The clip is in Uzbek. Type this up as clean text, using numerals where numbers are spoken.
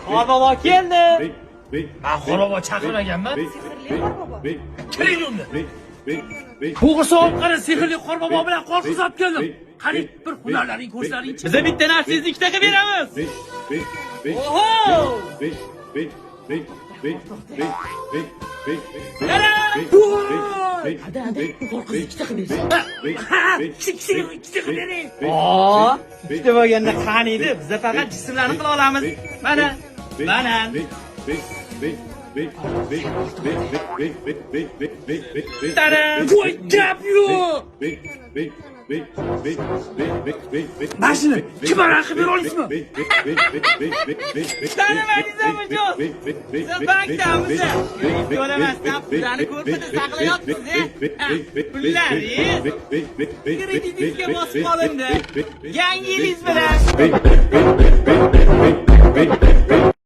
Qorbobo keldi. Men Qorbobo chaqirmaganman. Sehrli Qorbobo. Kiring unda. To'g'risi olib qara, sehrli Qorbobo bilan qo'rqizib keldim. Qarang, bir hunarlaring ko'rsaringchi. Biza bitta narsangizni ikkita qilib beramiz. Oho! Hadi, qo'rqiz ikkita qilib bersin. Ikkita qilib bering. Oo, ikkita bo'lganda qani edi. Biz faqat jismlarni qila olamiz. Mana. Taram! Voy, gap yo'q. Mashina kim qilib bera olasizmi? Tanimadingiz mijoz? Siz bankdamiz. Yo'lamasdan pullarni ko'rpada saqlayapsiz. Pullaringiz kreditingizga bosib qolindi. Yangi yiliz bilan.